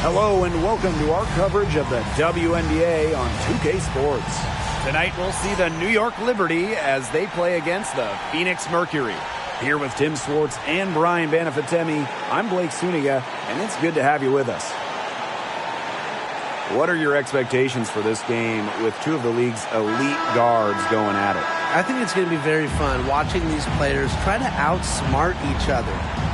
Hello and welcome to our coverage of the WNBA on 2K Sports. Tonight we'll see the New York Liberty as they play against the Phoenix Mercury. Here with Tim Swartz and Brian Banafitemi, I'm Blake Suniga, and it's good to have you with us. What are your expectations for this game with two of the league's elite guards going at it? I think it's going to be very fun watching these players try to outsmart each other.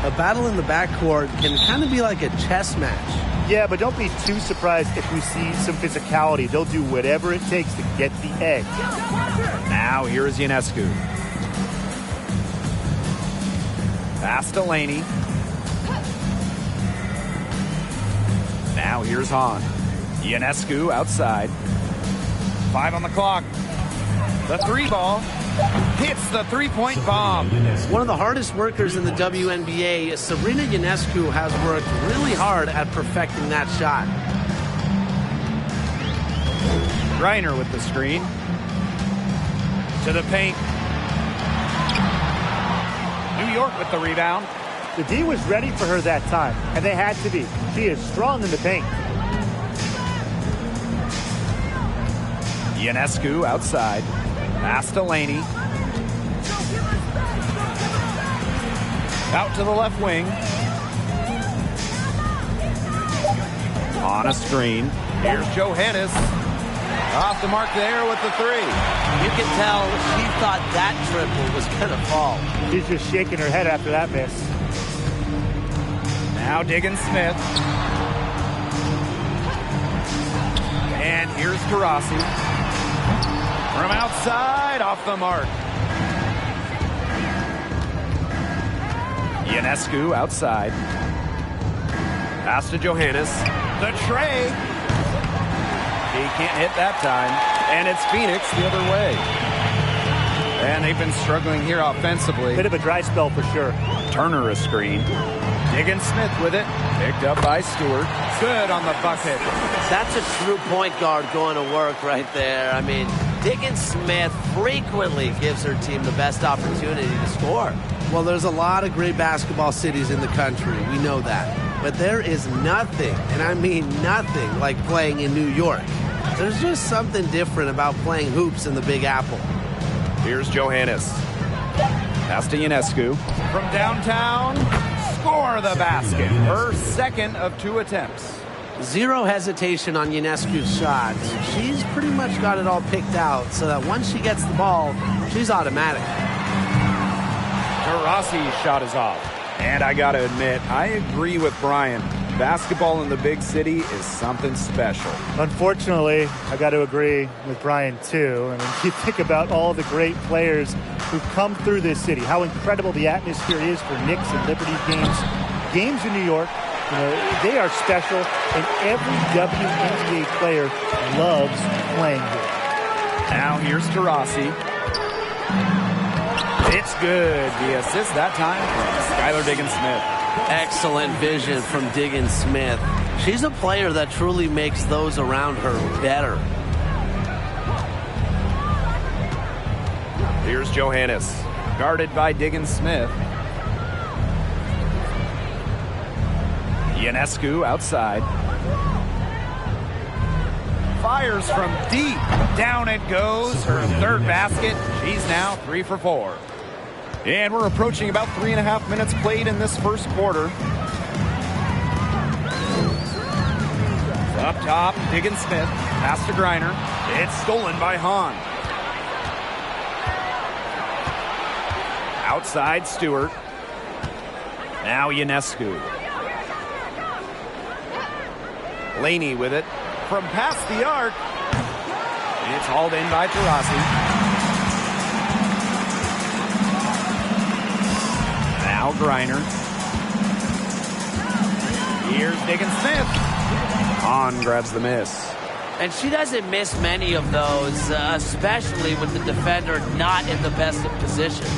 A battle in the backcourt can kind of be like a chess match. Yeah, but don't be too surprised if we see some physicality. They'll do whatever it takes to get the edge. Now here's Ionescu. Pass to Laney. Now here's Hahn. Ionescu outside. 5 on the clock. The three ball hits the three-point bomb. One of the hardest workers in the WNBA, Sabrina Ionescu, has worked really hard at perfecting that shot. Griner with the screen. To the paint. New York with the rebound. The D was ready for her that time, and they had to be. She is strong in the paint. Ionescu outside. Pass to Laney. Out to the left wing. On a screen. Here's Johannes. Off the mark there with the three. You can tell she thought that triple was going to fall. She's just shaking her head after that miss. Now Diggins-Smith. And here's Taurasi. From outside, off the mark. Ionescu outside. Pass to Johannes. The tray. He can't hit that time. And it's Phoenix the other way. And they've been struggling here offensively. Bit of a dry spell for sure. Turner a screen. Diggins-Smith with it. Picked up by Stewart. Good on the bucket. That's a true point guard going to work right there. I mean, Diggins-Smith frequently gives her team the best opportunity to score. Well, there's a lot of great basketball cities in the country. We know that. But there is nothing, and I mean nothing, like playing in New York. There's just something different about playing hoops in the Big Apple. Here's Johannes. Pass to Ionescu. From downtown, score the basket. Her second of 2 attempts. Zero hesitation on Ionescu's shots. She's pretty much got it all picked out so that once she gets the ball, she's automatic. Taurasi's shot is off. And I got to admit, I agree with Brian. Basketball in the big city is something special. Unfortunately, I got to agree with Brian, too. I mean, you think about all the great players who've come through this city, how incredible the atmosphere is for Knicks and Liberty games. Games in New York, you know, they are special, and every WNBA player loves playing here. Now here's Taurasi. It's good. The assist that time from Skylar Diggins-Smith. Excellent vision from Diggins-Smith. She's a player that truly makes those around her better. Here's Johannes, guarded by Diggins-Smith. Ionescu outside. Fires from deep. Down it goes. Her third basket. She's now 3 for 4. And we're approaching about 3.5 minutes played in this first quarter. Up top, Diggins-Smith. Pass to Griner. It's stolen by Hahn. Outside, Stewart. Now Ionescu. Laney with it. From past the arc. It's hauled in by Taurasi. Now Griner. Here's Diggins-Smith. Hahn grabs the miss. And she doesn't miss many of those, especially with the defender not in the best of positions.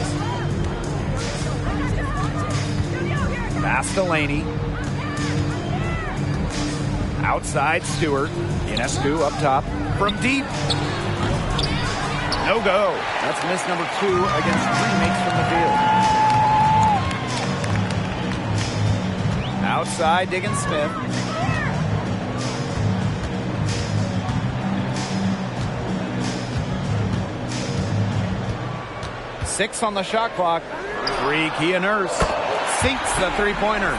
Pass to Laney. Outside, Stewart. Ionescu up top. From deep. No go. That's miss number 2 against teammates from the field. Outside, Diggins-Smith. 6 on the shot clock. 3, Kia Nurse sinks the three-pointer.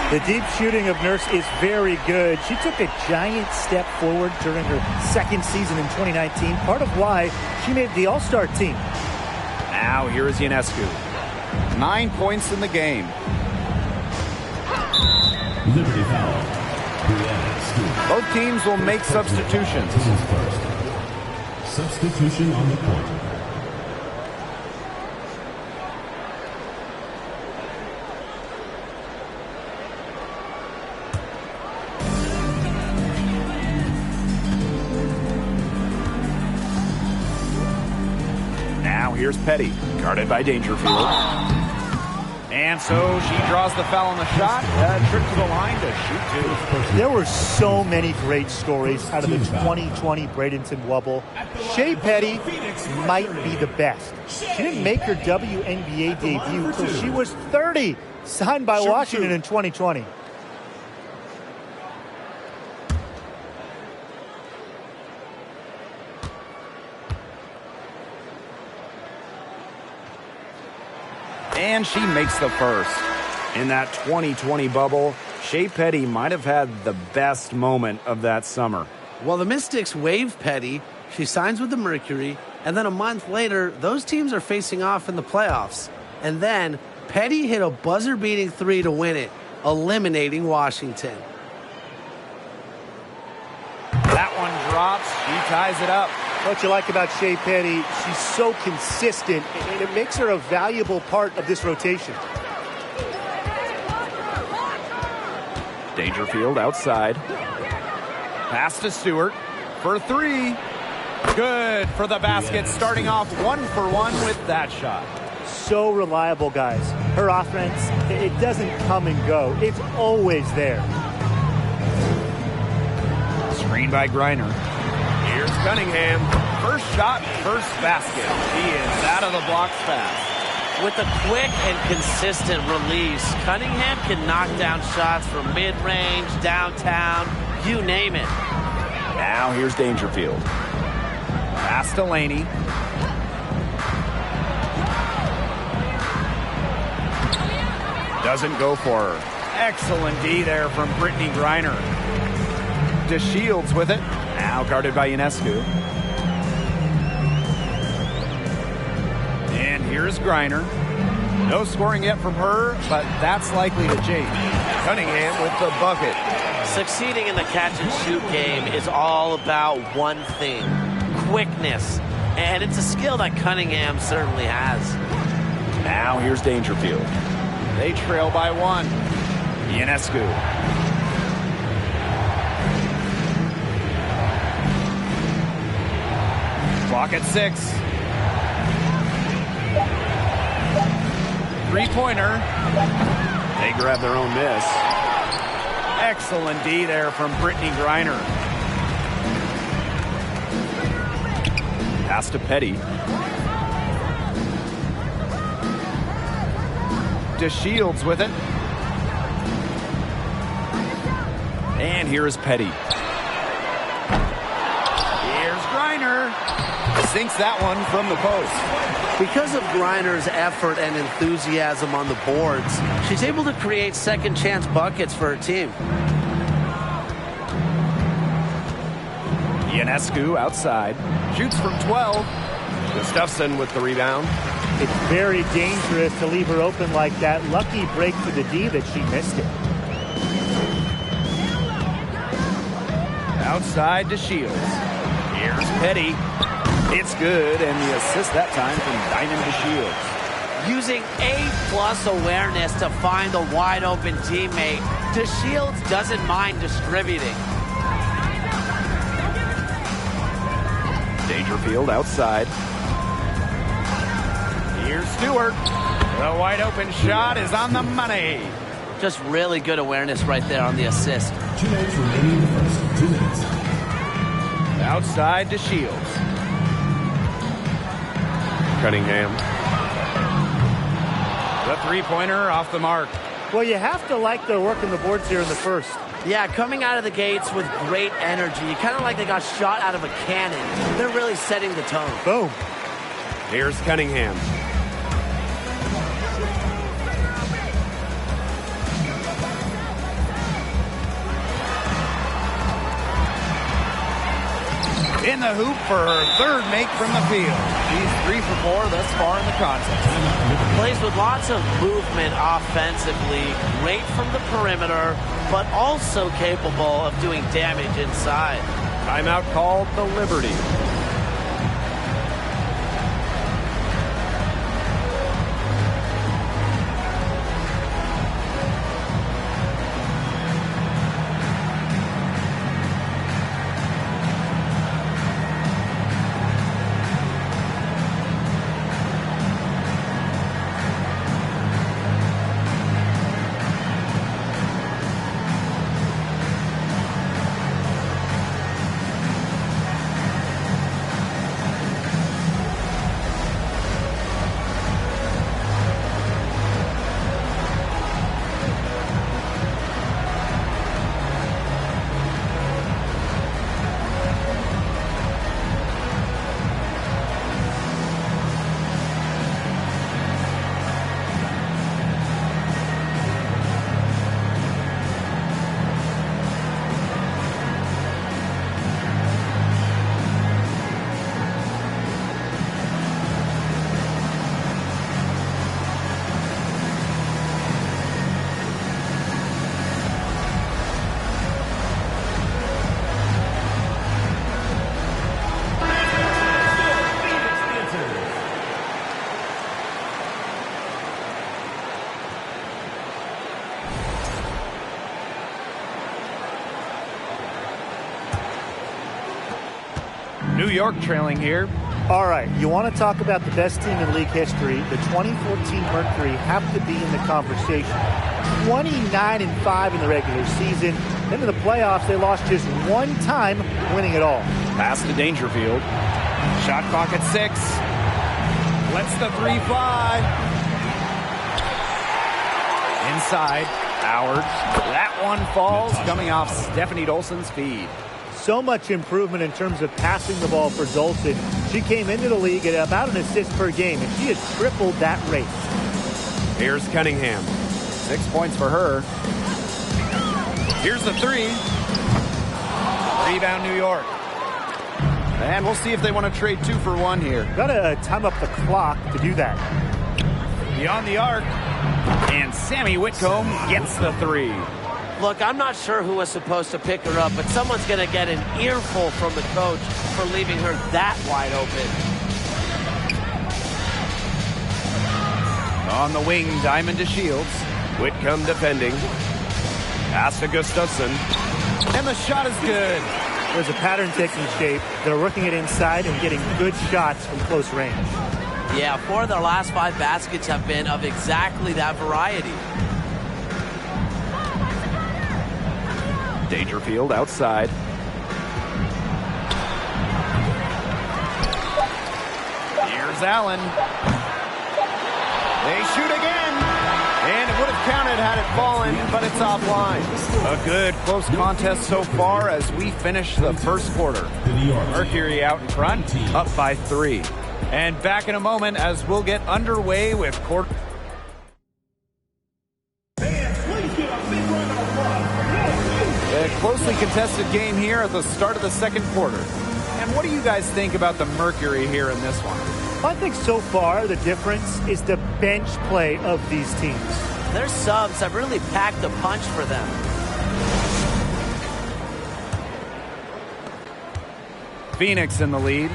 The deep shooting of Nurse is very good. She took a giant step forward during her second season in 2019, part of why she made the All-Star team. Now here is Ionescu. 9 points in the game. Liberty foul. Both teams will make substitutions. Substitution on the court. Now here's Petty, guarded by Dangerfield. And so she draws the foul on the shot. Trip to the line to shoot 2. There were so many great stories out of the 2020 Bradenton Wubble. Shea Petty might be the best. She didn't make her WNBA debut until she was 30, signed by Washington in 2020. And she makes the first. In that 2020 bubble, Shea Petty might have had the best moment of that summer. Well, the Mystics waive Petty. She signs with the Mercury. And then a month later, those teams are facing off in the playoffs. And then Petty hit a buzzer-beating 3 to win it, eliminating Washington. That one drops. She ties it up. What you like about Shea Petty, she's so consistent, and it makes her a valuable part of this rotation. Dangerfield outside. Pass to Stewart for 3. Good for the basket, starting off 1 for 1 with that shot. So reliable, guys. Her offense, it doesn't come and go. It's always there. Screen by Griner. Here's Cunningham. First shot, first basket. He is out of the blocks fast. With a quick and consistent release, Cunningham can knock down shots from mid-range, downtown, you name it. Now here's Dangerfield. Pass to Laney. Doesn't go for her. Excellent D there from Brittany Griner. DeShields with it. Now guarded by Ionescu. And here's Griner. No scoring yet from her, but that's likely to change. Cunningham with the bucket. Succeeding in the catch-and-shoot game is all about one thing, quickness. And it's a skill that Cunningham certainly has. Now here's Dangerfield. They trail by 1. Ionescu. Clock at 6. 3-pointer. They grab their own miss. Excellent D there from Brittany Griner. Pass to Petty. DeShields with it. And here is Petty. Here's Griner. Sinks that one from the post. Because of Griner's effort and enthusiasm on the boards, she's able to create second-chance buckets for her team. Ionescu outside. Shoots from 12. Gustafson with the rebound. It's very dangerous to leave her open like that. Lucky break for the D that she missed it. Outside to Shields. Here's Petty. It's good, and the assist that time from Diamond DeShields. Using A+ awareness to find a wide-open teammate, DeShields doesn't mind distributing. Dangerfield outside. Here's Stewart. The wide-open shot is on the money. Just really good awareness right there on the assist. 2 minutes remaining in the first. 2 minutes. Outside to Shields. Cunningham. The three-pointer off the mark. Well, you have to like their work in the boards here in the first. Yeah, coming out of the gates with great energy. Kind of like they got shot out of a cannon. They're really setting the tone. Boom. Here's Cunningham. In the hoop for her third make from the field. She's 3 for 4 thus far in the contest. Plays with lots of movement offensively, great from the perimeter, but also capable of doing damage inside. Timeout called the Liberty. New York trailing here. All right, you want to talk about the best team in league history. The 2014 Mercury have to be in the conversation. 29-5 in the regular season. Then in the playoffs, they lost just one time, winning it all. Pass to Dangerfield. Shot clock at 6. Lets the 3 fly. Inside. Howard. That one falls, coming off Stephanie Dolson's feed. So much improvement in terms of passing the ball for Dolson. She came into the league at about an assist per game, and she has tripled that rate. Here's Cunningham. 6 points for her. Here's the 3. Rebound, New York. And we'll see if they want to trade 2 for 1 here. Got to time up the clock to do that. Beyond the arc. And Sammy Whitcomb gets the 3. Look, I'm not sure who was supposed to pick her up, but someone's going to get an earful from the coach for leaving her that wide open. On the wing, Diamond to Shields. Whitcomb defending. Pass to Gustafson. And the shot is good. There's a pattern taking shape. They're working it inside and getting good shots from close range. Yeah, 4 of their last 5 baskets have been of exactly that variety. Dangerfield outside. Here's Allen. They shoot again. And it would have counted had it fallen, but it's offline. A good close contest so far as we finish the first quarter. Mercury out in front, up by 3. And back in a moment as we'll get underway with court. A closely contested game here at the start of the second quarter. And what do you guys think about the Mercury here in this one? I think so far the difference is the bench play of these teams. Their subs have really packed a punch for them. Phoenix in the lead.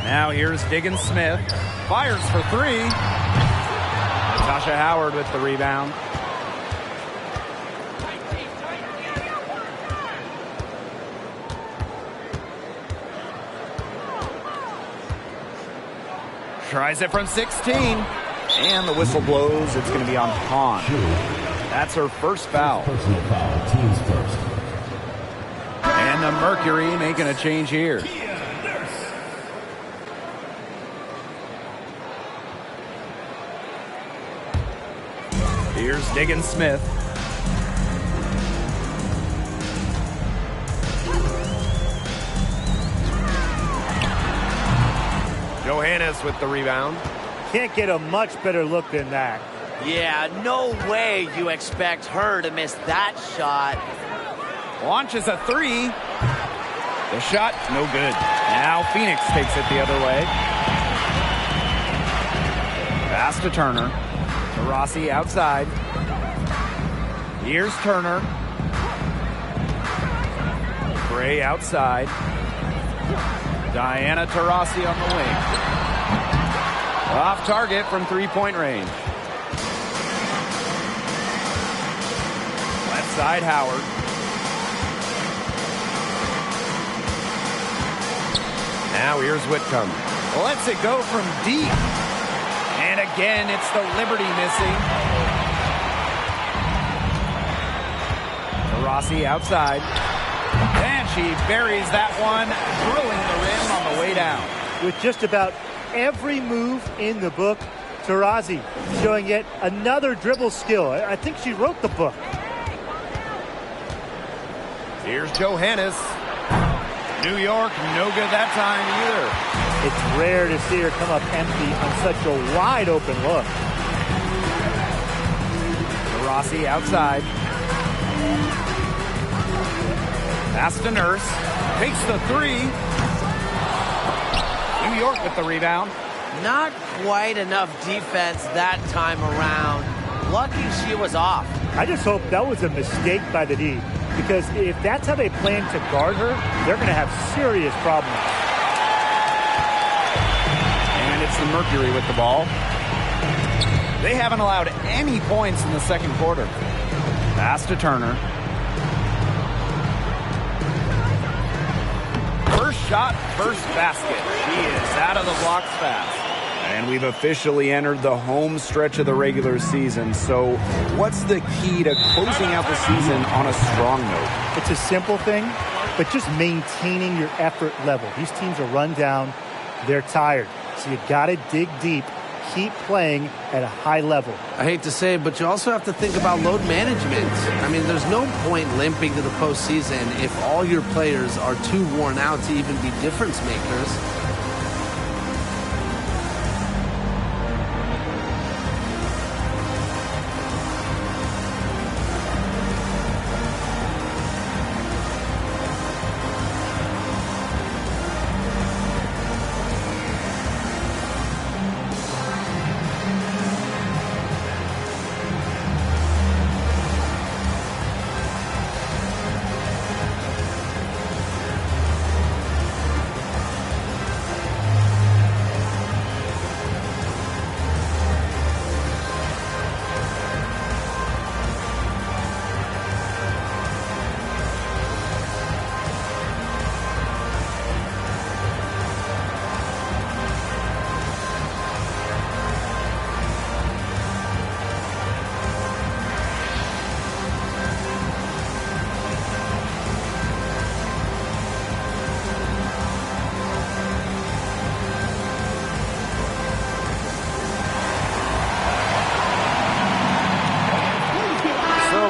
Now here's Diggins Smith. Fires for 3. Natasha Howard with the rebound. Tries it from 16. And the whistle blows. It's going to be on Pond. That's her first foul. Personal foul, team's first. And the Mercury making a change here. Here's Diggins Smith. Johannes with the rebound. Can't get a much better look than that. Yeah, no way you expect her to miss that shot. Launches a three. The shot, no good. Now Phoenix takes it the other way. Pass to Turner. To Rossi outside. Here's Turner. Gray outside. Diana Taurasi on the wing. Off target from three-point range. Left side, Howard. Now here's Whitcomb. Lets it go from deep. And again, it's the Liberty missing. Rossi outside. And she buries that one, drilling the rim on the way down. With just about every move in the book, Taurasi showing yet another dribble skill. I think she wrote the book. Here's Johannes. New York, no good that time either. It's rare to see her come up empty on such a wide open look. Rossi outside. Pass to Nurse. Takes the three. New York with the rebound. Not quite enough defense that time around. Lucky she was off. I just hope that was a mistake by the D, because if that's how they plan to guard her, they're going to have serious problems. And it's the Mercury with the ball. They haven't allowed any points in the second quarter. Pass to Turner. First shot, first basket. She is out of the blocks fast. And we've officially entered the home stretch of the regular season. So what's the key to closing out the season on a strong note? It's a simple thing, but just maintaining your effort level. These teams are run down. They're tired. So you got to dig deep, keep playing at a high level. I hate to say it, but you also have to think about load management. I mean, there's no point limping to the postseason if all your players are too worn out to even be difference makers.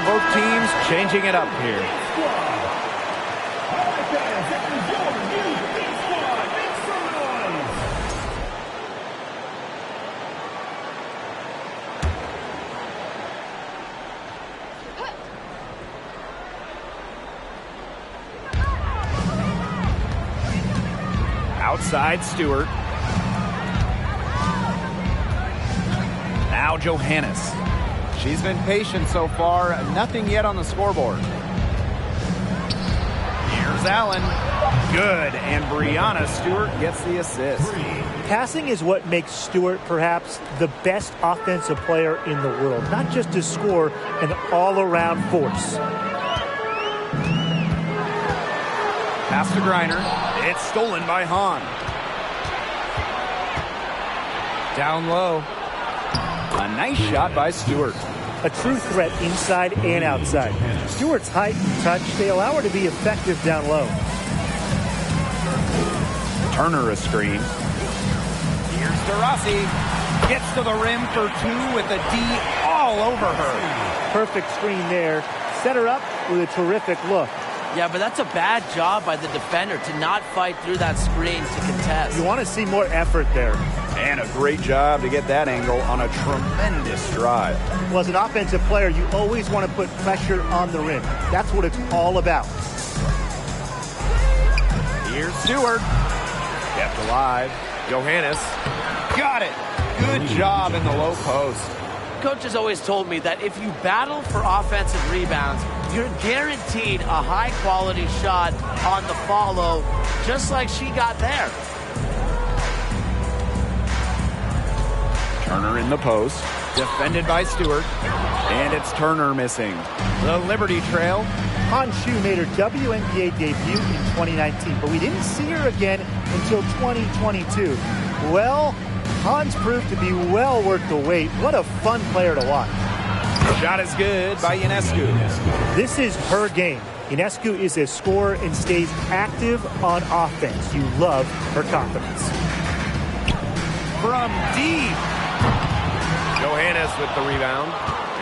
Both teams changing it up here. Outside Stewart. Now Johannes. She's been patient so far. Nothing yet on the scoreboard. Here's Allen. Good. And Brianna Stewart gets the assist. Passing is what makes Stewart perhaps the best offensive player in the world. Not just to score, an all-around force. Pass to Griner. It's stolen by Hahn. Down low. A nice shot by Stewart. A true threat inside and outside. Stewart's height and touch, they allow her to be effective down low. Turner a screen. Here's Taurasi. Gets to the rim for two with a D all over her. Perfect screen there. Set her up with a terrific look. Yeah, but that's a bad job by the defender to not fight through that screen to contest. You want to see more effort there. And a great job to get that angle on a tremendous drive. Well, as an offensive player, you always want to put pressure on the rim. That's what it's all about. Here's Stewart. Kept alive. Johannes. Got it. Good job in the low post. Coach has always told me that if you battle for offensive rebounds, you're guaranteed a high-quality shot on the follow, just like she got there. Turner in the post. Defended by Stewart. And it's Turner missing. The Liberty trail. Han Shu made her WNBA debut in 2019, but we didn't see her again until 2022. Well, Han's proved to be well worth the wait. What a fun player to watch. Shot is good by Ionescu. This is her game. Ionescu is a scorer and stays active on offense. You love her confidence. From deep. Johannes with the rebound.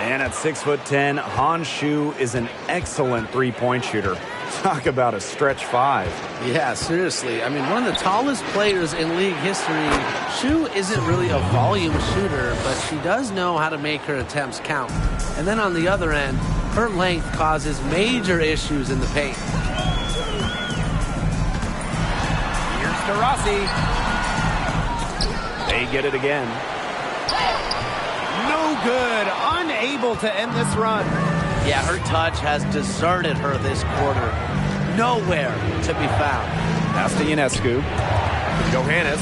And at 6'10", Han Shu is an excellent three-point shooter. Talk about a stretch five. Yeah, seriously. I mean, one of the tallest players in league history. Shu isn't really a volume shooter, but she does know how to make her attempts count. And then on the other end, her length causes major issues in the paint. Here's to Rossi. They get it again. No good. Unable to end this run. Yeah, her touch has deserted her this quarter. Nowhere to be found. Pass to Ionescu. Johannes.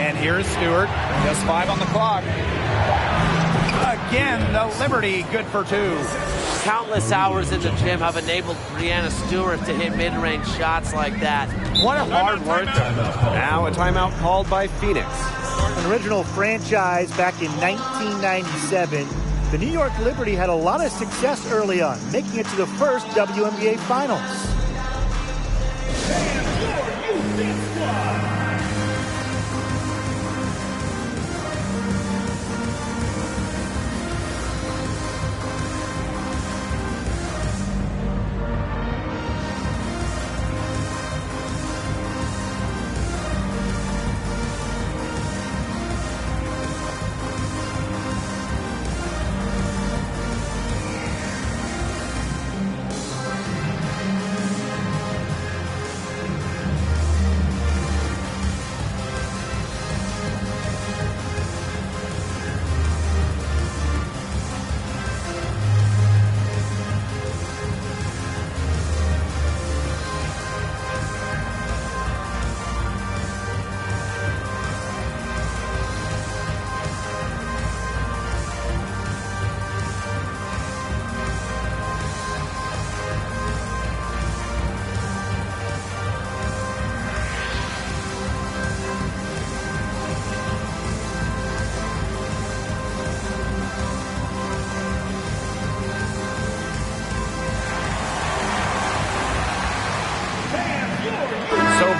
And here's Stewart. Just 5 on the clock. Again, the Liberty good for 2. Countless hours in the gym have enabled Breanna Stewart to hit mid-range shots like that. What a hard worker. Now a timeout called by Phoenix. An original franchise back in 1997, the New York Liberty had a lot of success early on, making it to the first WNBA Finals.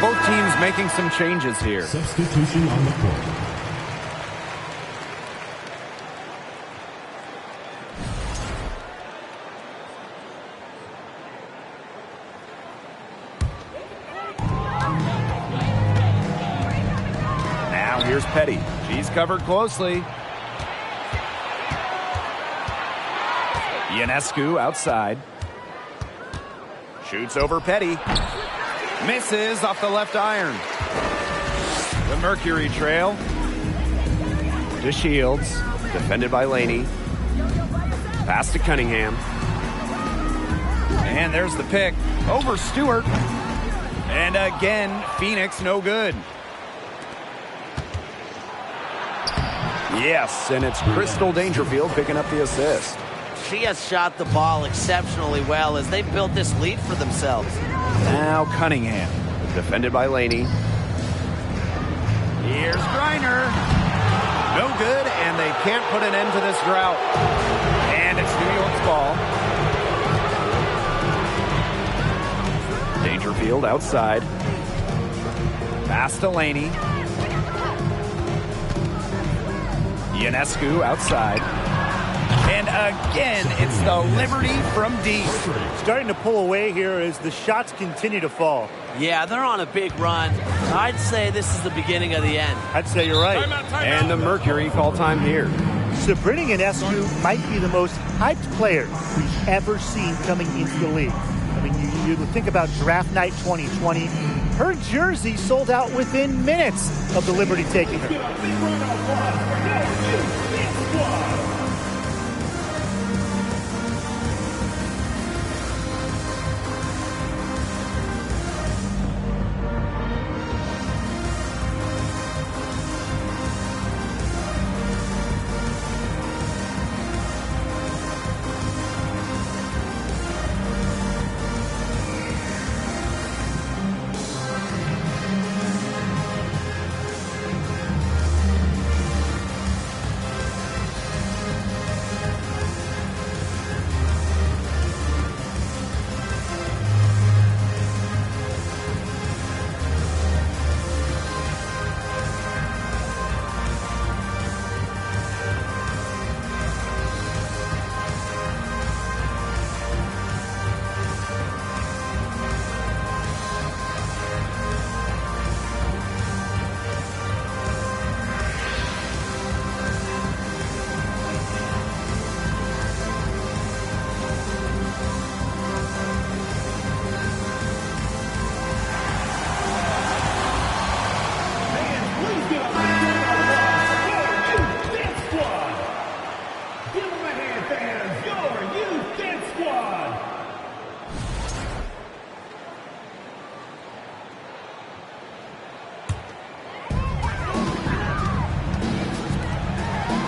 Both teams making some changes here. Substitution on the court. Now here's Petty. She's covered closely. Ionescu outside. Shoots over Petty. Misses off the left iron. The Mercury trail. To Shields. Defended by Laney. Pass to Cunningham. And there's the pick. Over Stewart. And again, Phoenix no good. Yes, and it's Crystal Dangerfield picking up the assist. She has shot the ball exceptionally well as they built this lead for themselves. Now Cunningham, defended by Laney. Here's Griner. No good, and they can't put an end to this drought. And it's New York's ball. Dangerfield outside. Pass to Laney. Ionescu outside. And again, it's the Liberty from deep. Starting to pull away here as the shots continue to fall. Yeah, they're on a big run. I'd say this is the beginning of the end. I'd say you're right. And the Mercury call time here. Sabrina Ionescu might be the most hyped player we've ever seen coming into the league. I mean, you think about draft night 2020. Her jersey sold out within minutes of the Liberty taking her.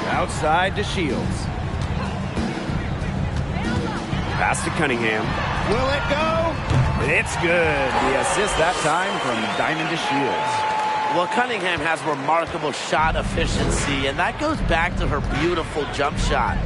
Outside to Shields. Pass to Cunningham. Will it go? It's good. The assist that time from Diamond to Shields. Well, Cunningham has remarkable shot efficiency, and that goes back to her beautiful jump shot.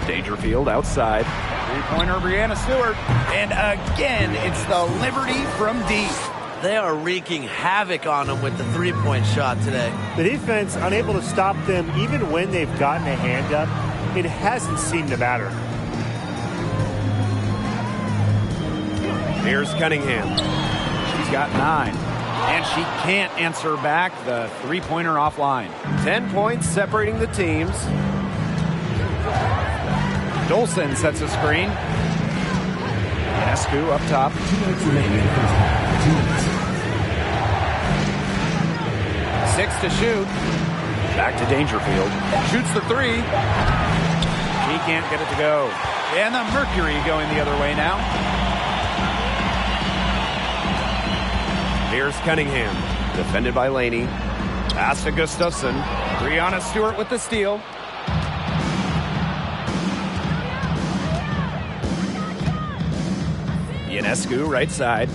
Dangerfield outside. Three-pointer, Brianna Stewart. And again, it's the Liberty from deep. They are wreaking havoc on them with the three-point shot today. The defense unable to stop them even when they've gotten a hand up. It hasn't seemed to matter. Here's Cunningham. She's got 9. And she can't answer back the three-pointer offline. 10 points separating the teams. Dolson sets a screen. Ionescu up top. 2 minutes remaining in the first half. 2 minutes. 6 to shoot. Back to Dangerfield. Shoots the 3. He can't get it to go. And the Mercury going the other way now. Here's Cunningham. Defended by Laney. Pass to Gustafson. Brianna Stewart with the steal. Ionescu right side.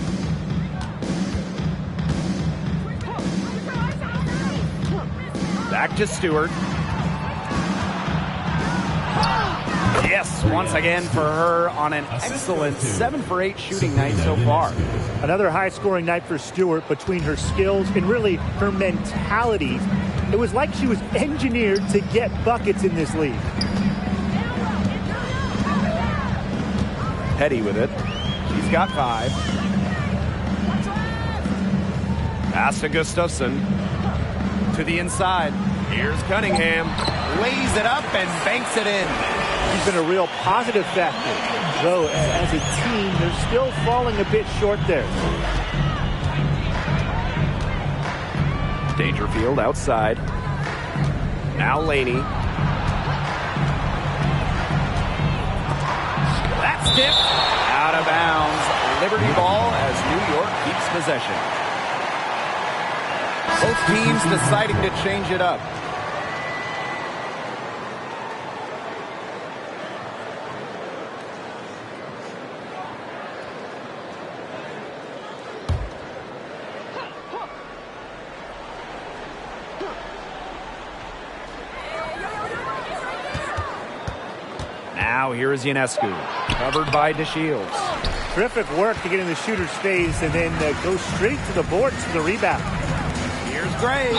Back to Stewart. Yes, once again for her on an excellent 7 for 8 shooting night so far. Another high-scoring night for Stewart. Between her skills and really her mentality, it was like she was engineered to get buckets in this league. Petty with it. She's got 5. Pass to Gustafson. To the inside. Here's Cunningham. Lays it up and banks it in. She's been a real positive factor. Though, as a team, they're still falling a bit short there. Dangerfield outside. Now Laney. That's tipped. Out of bounds. Liberty ball as New York keeps possession. Both teams deciding to change it up. Now here is Ionescu, covered by DeShields. Terrific work to get in the shooter's face and then go straight to the boards for the rebound. Here's Gray.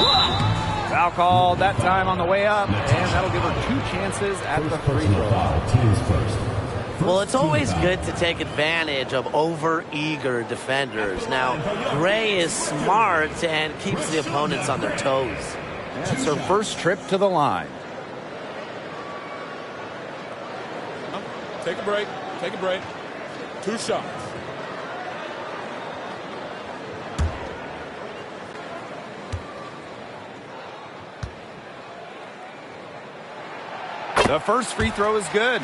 Foul called that time on the way up, and that'll give her 2 chances at the free throw. Well, it's always good to take advantage of over-eager defenders. Now, Gray is smart and keeps the opponents on their toes. It's her first trip to the line. Take a break. Take a break. 2 shots. The first free throw is good.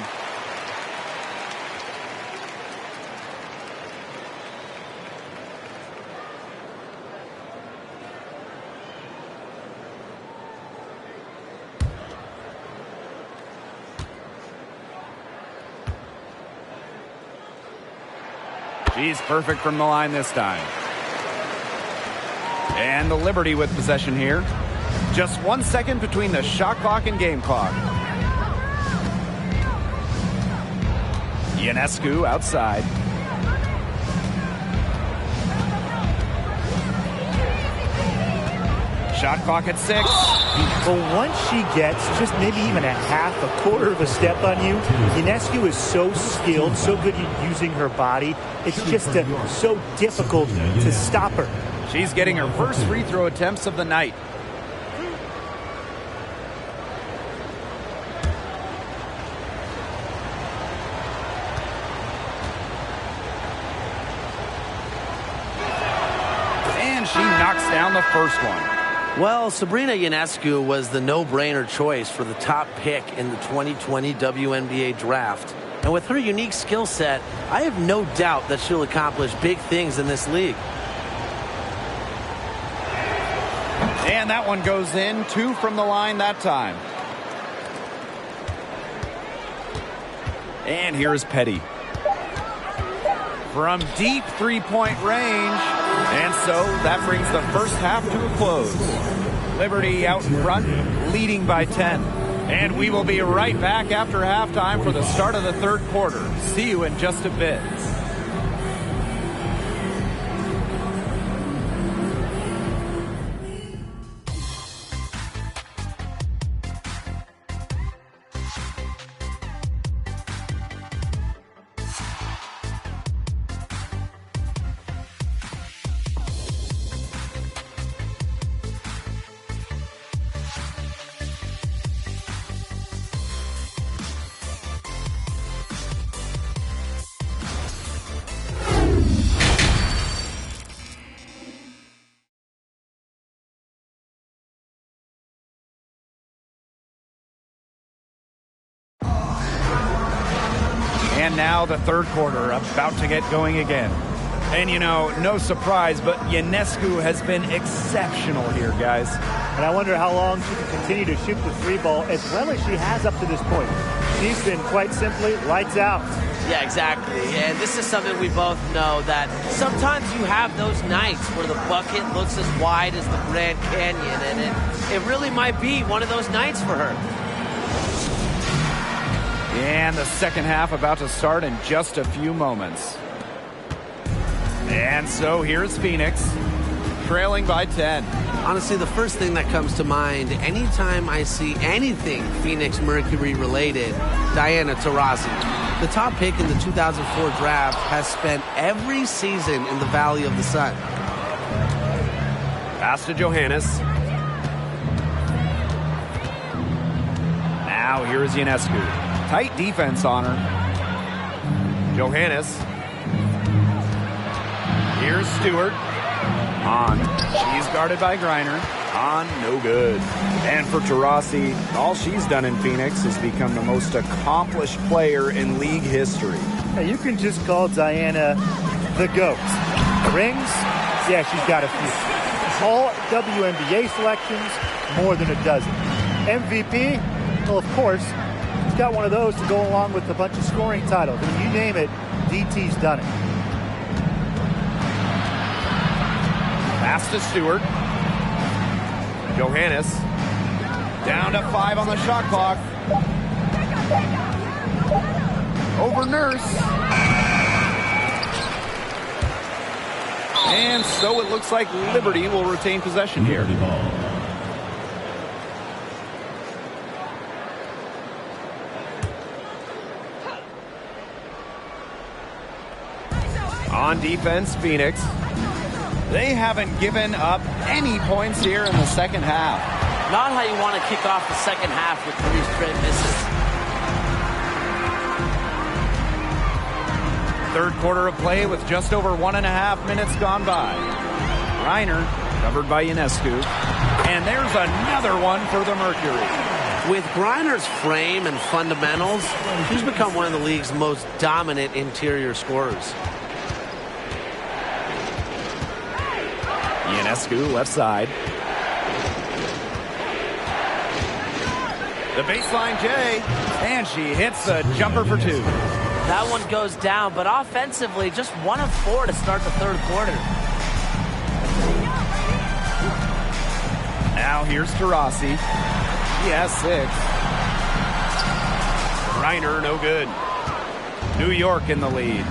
She's perfect from the line this time. And the Liberty with possession here. Just 1 second between the shot clock and game clock. Ionescu outside. Shot clock at 6. But once she gets just maybe even a quarter of a step on you, Ionescu is so skilled, so good at using her body. It's just so difficult to stop her. She's getting her first free throw attempts of the night. And she knocks down the first one. Well, Sabrina Ionescu was the no-brainer choice for the top pick in the 2020 WNBA draft. And with her unique skill set, I have no doubt that she'll accomplish big things in this league. And that one goes in. 2 from the line that time. And here's Petty. From deep three-point range. And so that brings the first half to a close. Liberty out in front, leading by 10. And we will be right back after halftime for the start of the third quarter. See you in just a bit. And now the third quarter about to get going again. And, you know, no surprise, but Ionescu has been exceptional here, guys. And I wonder how long she can continue to shoot the 3 ball as well as she has up to this point. She's been quite simply lights out. Yeah, exactly. And this is something we both know, that sometimes you have those nights where the bucket looks as wide as the Grand Canyon, and it really might be one of those nights for her. And the second half about to start in just a few moments. And so here's Phoenix, trailing by 10. Honestly, the first thing that comes to mind anytime I see anything Phoenix Mercury related, Diana Taurasi. The top pick in the 2004 draft has spent every season in the Valley of the Sun. Pass to Johannes. Now here is Ionescu. Tight defense on her. Johannes. Here's Stewart. On. She's guarded by Griner. On. No good. And for Taurasi, all she's done in Phoenix is become the most accomplished player in league history. Now you can just call Diana the GOAT. Rings? Yeah, she's got a few. All WNBA selections, more than a dozen. MVP? Well, of course. She's got one of those to go along with a bunch of scoring titles. I mean, you name it, DT's done it. Pass to Stewart. Johannes. Down to 5 on the shot clock. Over Nurse. And so it looks like Liberty will retain possession here. On defense, Phoenix. They haven't given up any points here in the second half. Not how you want to kick off the second half with 3 straight misses. Third quarter of play with just over 1.5 minutes gone by. Reiner covered by Ionescu. And there's another one for the Mercury. With Griner's frame and fundamentals, he's become one of the league's most dominant interior scorers. Ionescu, left side. The baseline J, and she hits the jumper for 2. That one goes down, but offensively, just 1 of 4 to start the third quarter. Now here's Taurasi. He has 6. Reiner, no good. New York in the lead.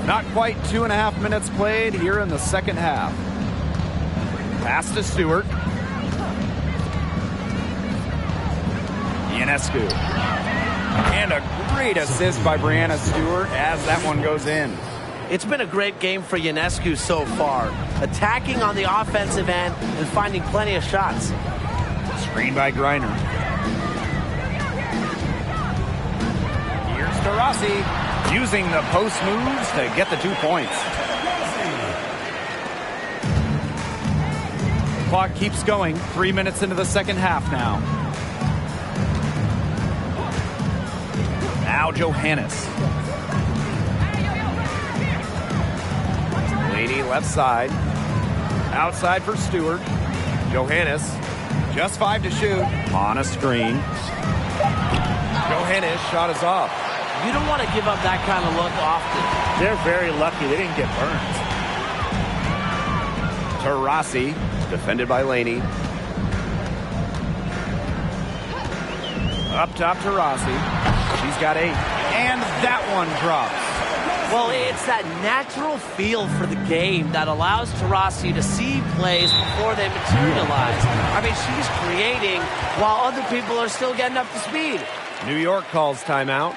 Not quite 2.5 minutes played here in the second half. Pass to Stewart. Ionescu. And a great assist by Brianna Stewart as that one goes in. It's been a great game for Ionescu so far, attacking on the offensive end and finding plenty of shots. Screen by Griner. Here's Taurasi using the post moves to get the 2 points. Clock keeps going. 3 minutes into the second half now. Now Johannes. Laney left side. Outside for Stewart. Johannes. Just 5 to shoot. On a screen. Johannes shot is off. You don't want to give up that kind of look often. They're very lucky they didn't get burned. Taurasi, defended by Laney. Up top, Taurasi. She's got 8. And that one drops. Well, it's that natural feel for the game that allows Taurasi to see plays before they materialize. I mean, she's creating while other people are still getting up to speed. New York calls timeout.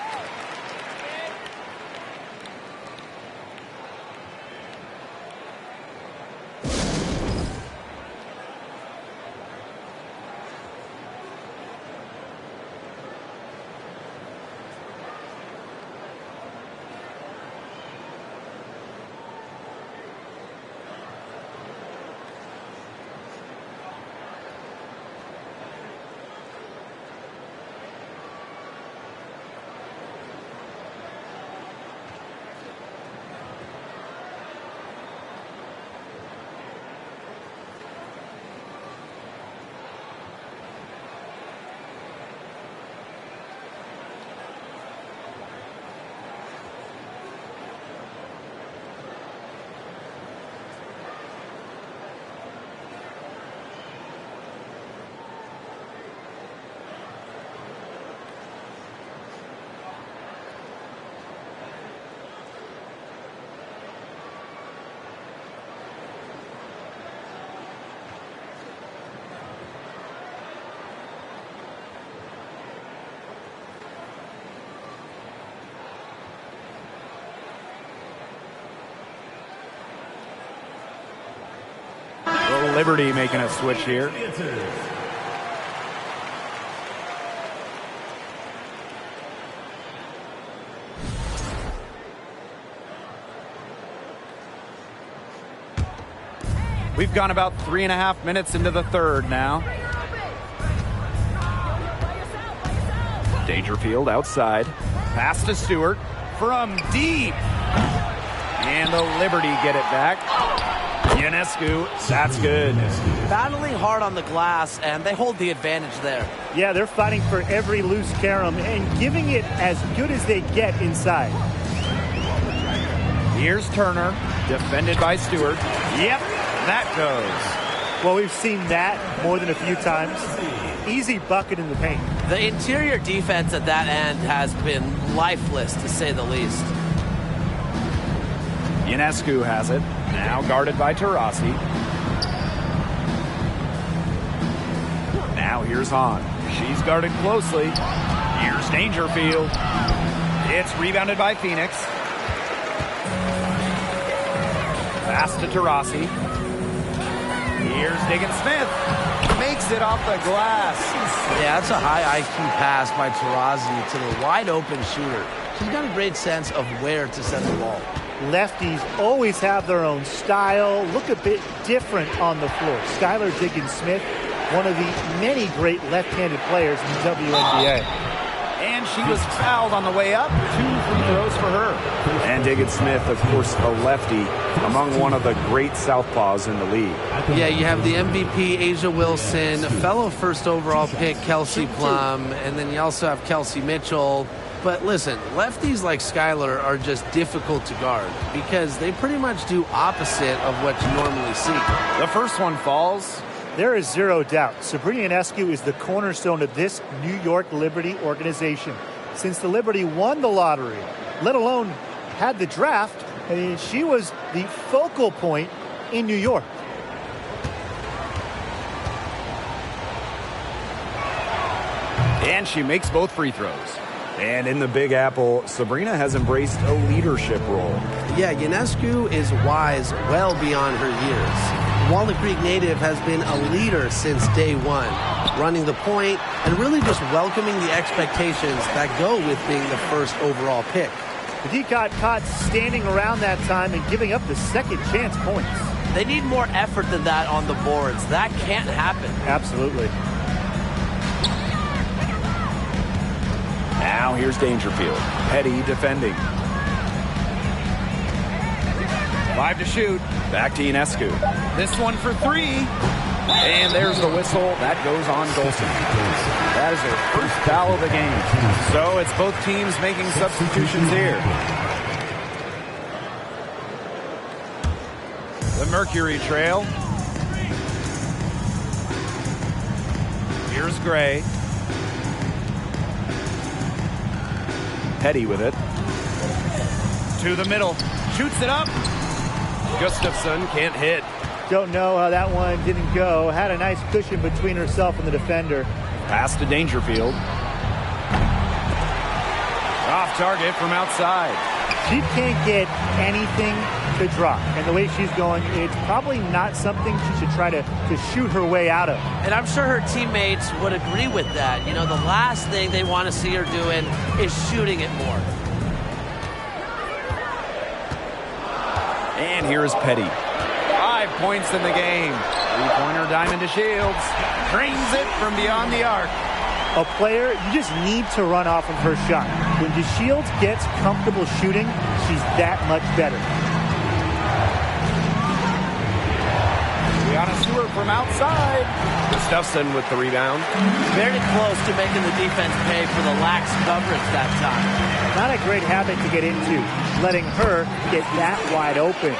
Liberty making a switch here. We've gone about 3.5 minutes into the third now. Dangerfield outside. Pass to Stewart from deep. And the Liberty get it back. Ionescu, that's good. Battling hard on the glass, and they hold the advantage there. Yeah, they're fighting for every loose carom and giving it as good as they get inside. Here's Turner, defended by Stewart. Yep, that goes. Well, we've seen that more than a few times. Easy bucket in the paint. The interior defense at that end has been lifeless, to say the least. Ionescu has it. Now guarded by Taurasi. Now here's Hahn. She's guarded closely. Here's Dangerfield. It's rebounded by Phoenix. Pass to Taurasi. Here's Diggins-Smith. Makes it off the glass. Yeah, that's a high IQ pass by Taurasi to the wide open shooter. She's got a great sense of where to send the ball. Lefties always have their own style, look a bit different on the floor. Skylar Diggins-Smith, one of the many great left-handed players in the WNBA. And she was fouled on the way up. 2 free throws for her. And Diggins-Smith, of course, a lefty, among one of the great southpaws in the league. Yeah, you have the MVP, Asia Wilson, fellow first overall pick, Kelsey Plum, and then you also have Kelsey Mitchell. But listen, lefties like Skylar are just difficult to guard because they pretty much do opposite of what you normally see. The first one falls. There is zero doubt Sabrina Ionescu is the cornerstone of this New York Liberty organization. Since the Liberty won the lottery, let alone had the draft, I mean, she was the focal point in New York. And she makes both free throws. And in the Big Apple, Sabrina has embraced a leadership role. Yeah, Ionescu is wise well beyond her years. Walnut Creek native has been a leader since day one, running the point and really just welcoming the expectations that go with being the first overall pick. The D got caught standing around that time and giving up the second chance points. They need more effort than that on the boards. That can't happen. Absolutely. Now here's Dangerfield. Petty defending. 5 to shoot. Back to Ionescu. This one for 3. And there's the whistle. That goes on Golson. That is her first foul of the game. So it's both teams making substitutions here. The Mercury trail. Here's Gray. Petty with it. To the middle. Shoots it up. Gustafson can't hit. Don't know how that one didn't go. Had a nice cushion between herself and the defender. Pass to Dangerfield. Off target from outside. She can't get anything to drop. And the way she's going, it's probably not something she should try to shoot her way out of. And I'm sure her teammates would agree with that. You know, the last thing they want to see her doing is shooting it more. And here's Petty. 5 points in the game. 3-pointer diamond to Shields. Drains it from beyond the arc. A player, you just need to run off of her shot. When DeShields gets comfortable shooting, she's that much better. Brianna Stewart from outside. Gustafson with the rebound. Very close to making the defense pay for the lax coverage that time. Not a great habit to get into, letting her get that wide open.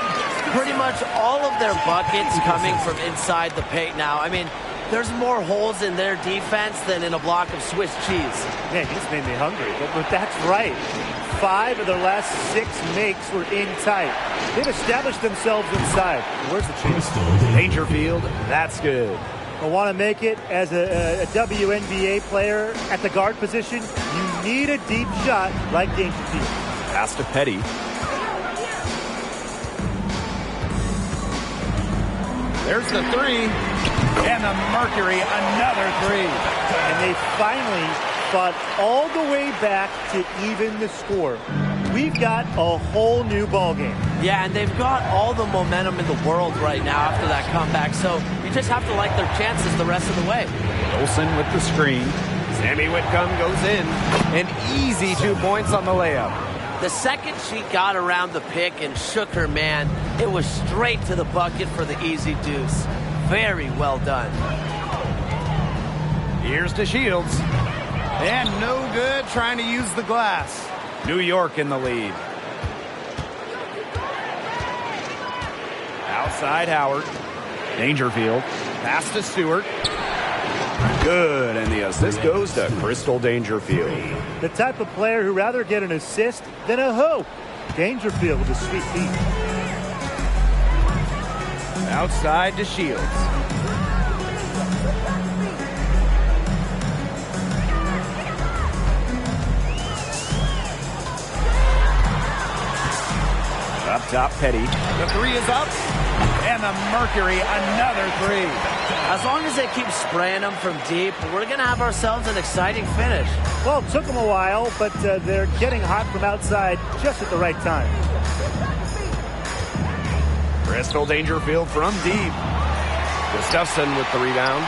Pretty much all of their buckets coming from inside the paint now. I mean, there's more holes in their defense than in a block of Swiss cheese. Man, you just made me hungry, but that's right. 5 of their last 6 makes were in tight. They've established themselves inside. Where's the chance? Dangerfield, that's good. I want to make it as a WNBA player at the guard position. You need a deep shot like Dangerfield. Pass to Petty. There's the 3. And the Mercury, another 3. And they finally fought all the way back to even the score. We've got a whole new ballgame. Yeah, and they've got all the momentum in the world right now after that comeback. So you just have to like their chances the rest of the way. Olsen with the screen. Sammy Whitcomb goes in. An easy 2 points on the layup. The second she got around the pick and shook her man, it was straight to the bucket for the easy deuce. Very well done. Here's to Shields. And no good trying to use the glass. New York in the lead. Outside Howard. Dangerfield. Pass to Stewart. Good, and the assist goes to Crystal Dangerfield. The type of player who'd rather get an assist than a hoe. Dangerfield with a sweet feet. Outside to Shields. Up top, Petty. The three is up. And the Mercury, another three. As long as they keep spraying them from deep, we're going to have ourselves an exciting finish. Well, it took them a while, but they're getting hot from outside just at the right time. Crystal Dangerfield from deep. Gustafson with the rebound.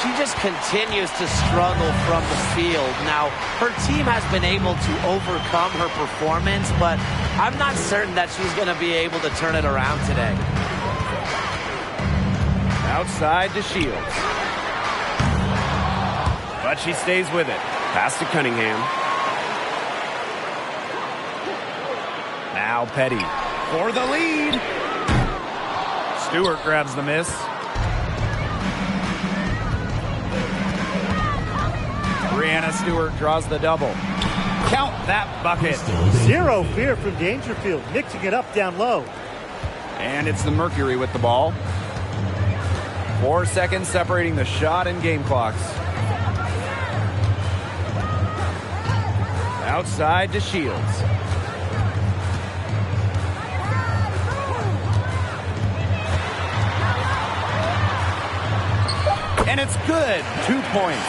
She just continues to struggle from the field. Now, her team has been able to overcome her performance, but I'm not certain that she's going to be able to turn it around today. Outside to Shields. But she stays with it. Pass to Cunningham. Now Petty for the lead. Stewart grabs the miss. Brianna Stewart draws the double. Count that bucket. Zero fear from Dangerfield, mixing it up down low. And it's the Mercury with the ball. 4 seconds separating the shot and game clocks. Outside to Shields. And it's good. 2 points.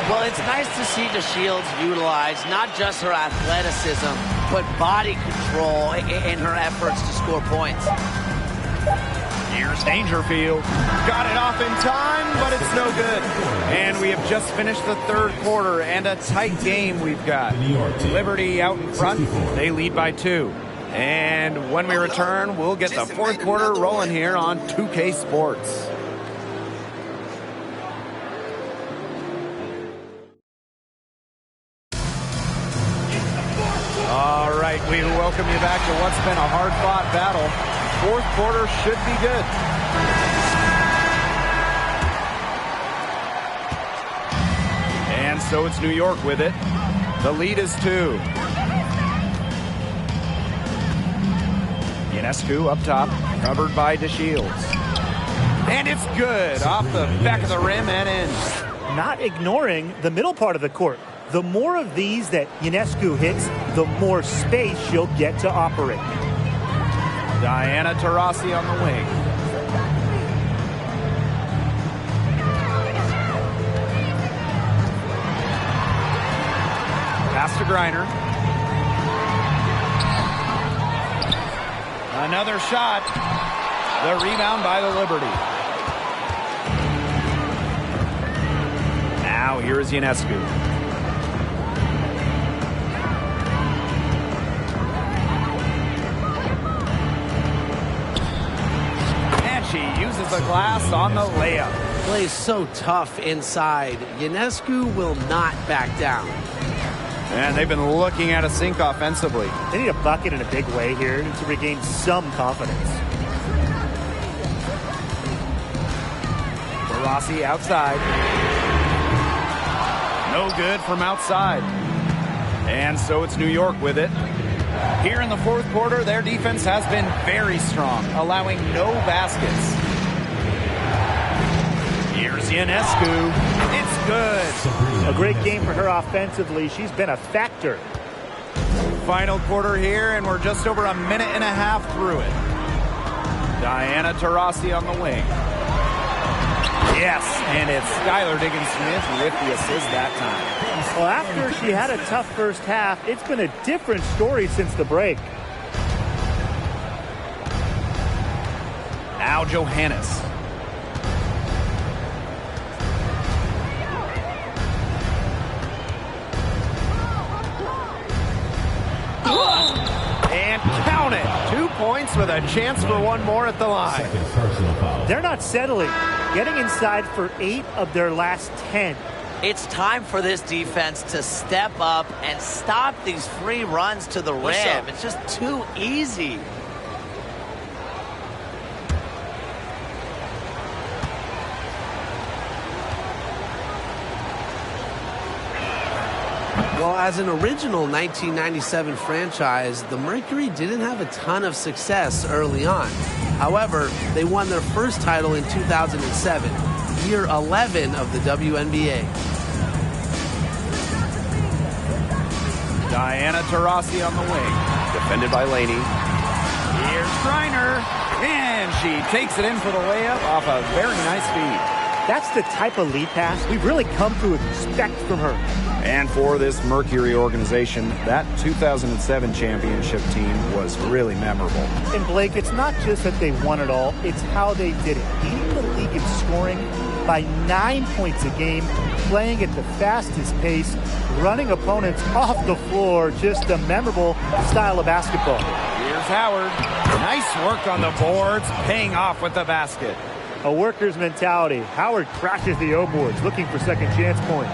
Well, it's nice to see DeShields utilize not just her athleticism, but body control in her efforts to score points. Here's Dangerfield. Got it off in time, but it's no good. And we have just finished the third quarter, and a tight game we've got. Liberty out in front. They lead by 2. And when we return, we'll get the fourth quarter rolling here on 2K Sports. All right, we welcome you back to what's been a hard-fought battle. Fourth quarter should be good. And so it's New York with it. The lead is 2. Ionescu up top, covered by DeShields. And it's good, off the back of the rim and in. Not ignoring the middle part of the court. The more of these that Ionescu hits, the more space she'll get to operate. Diana Taurasi on the wing. Pass to Griner. Another shot. The rebound by the Liberty. Now here is Ionescu. She uses the glass on the layup. Plays so tough inside. Ionescu will not back down. And they've been looking at a sink offensively. They need a bucket in a big way here to regain some confidence. Rossi outside. No good from outside. And so it's New York with it. Here in the fourth quarter, their defense has been very strong, allowing no baskets. Here's Ionescu. It's good. A great game for her offensively. She's been a factor. Final quarter here, and we're just over a minute and a half through it. Diana Taurasi on the wing. Yes, and it's Skylar Diggins-Smith with the assist that time. Well, after she had a tough first half, it's been a different story since the break. Now Johannes. And count it. 2 points with a chance for one more at the line. They're not settling. Getting inside for 8 of their last 10. It's time for this defense to step up and stop these free runs to the rim. It's just too easy. Well, as an original 1997 franchise, the Mercury didn't have a ton of success early on. However, they won their first title in 2007, year 11 of the WNBA. Diana Taurasi on the wing, defended by Laney. Here's Griner, and she takes it in for the layup off a very nice feed. That's the type of lead pass we've really come to expect from her. And for this Mercury organization, that 2007 championship team was really memorable. And Blake, it's not just that they won it all, it's how they did it. Leading the league in scoring by 9 points a game, playing at the fastest pace, running opponents off the floor, just a memorable style of basketball. Here's Howard. Nice work on the boards, paying off with the basket. A worker's mentality. Howard crashes the O boards, looking for second chance points.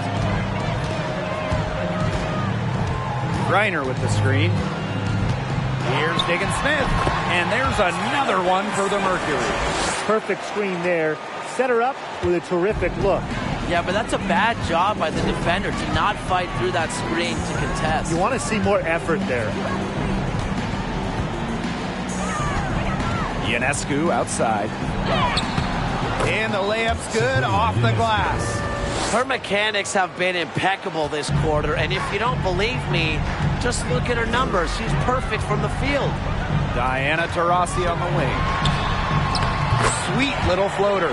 Griner with the screen. Here's Diggins-Smith, and there's another one for the Mercury. Perfect screen there. Set her up with a terrific look. Yeah, but that's a bad job by the defender to not fight through that screen to contest. You want to see more effort there. Ionescu outside. And the layup's good off the glass. Her mechanics have been impeccable this quarter, and if you don't believe me, just look at her numbers. She's perfect from the field. Diana Taurasi on the wing. Sweet little floater.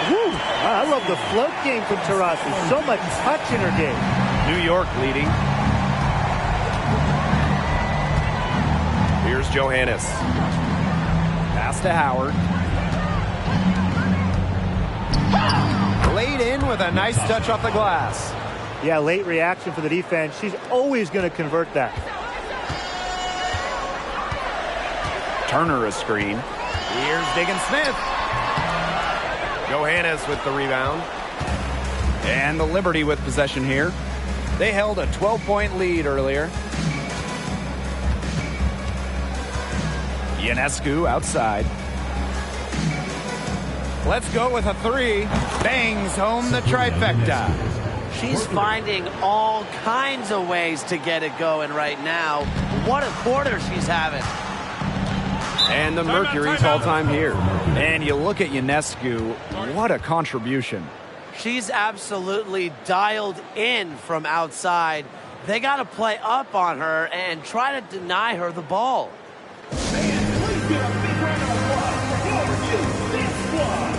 Woo! I love the float game from Taurasi. So much touch in her game. New York leading. Here's Johannes. Pass to Howard. Laid in with a nice touch off the glass. Yeah, late reaction for the defense. She's always going to convert that. Turner a screen. Here's Diggins-Smith. Johannes with the rebound. And the Liberty with possession here. They held a 12-point lead earlier. Ionescu outside. Let's go with a three. Bangs home the trifecta. She's finding all kinds of ways to get it going right now. What a quarter she's having. And the Mercury's all-time here. And you look at Ionescu, what a contribution. She's absolutely dialed in from outside. They got to play up on her and try to deny her the ball. Please give a big round of applause for you, this squad.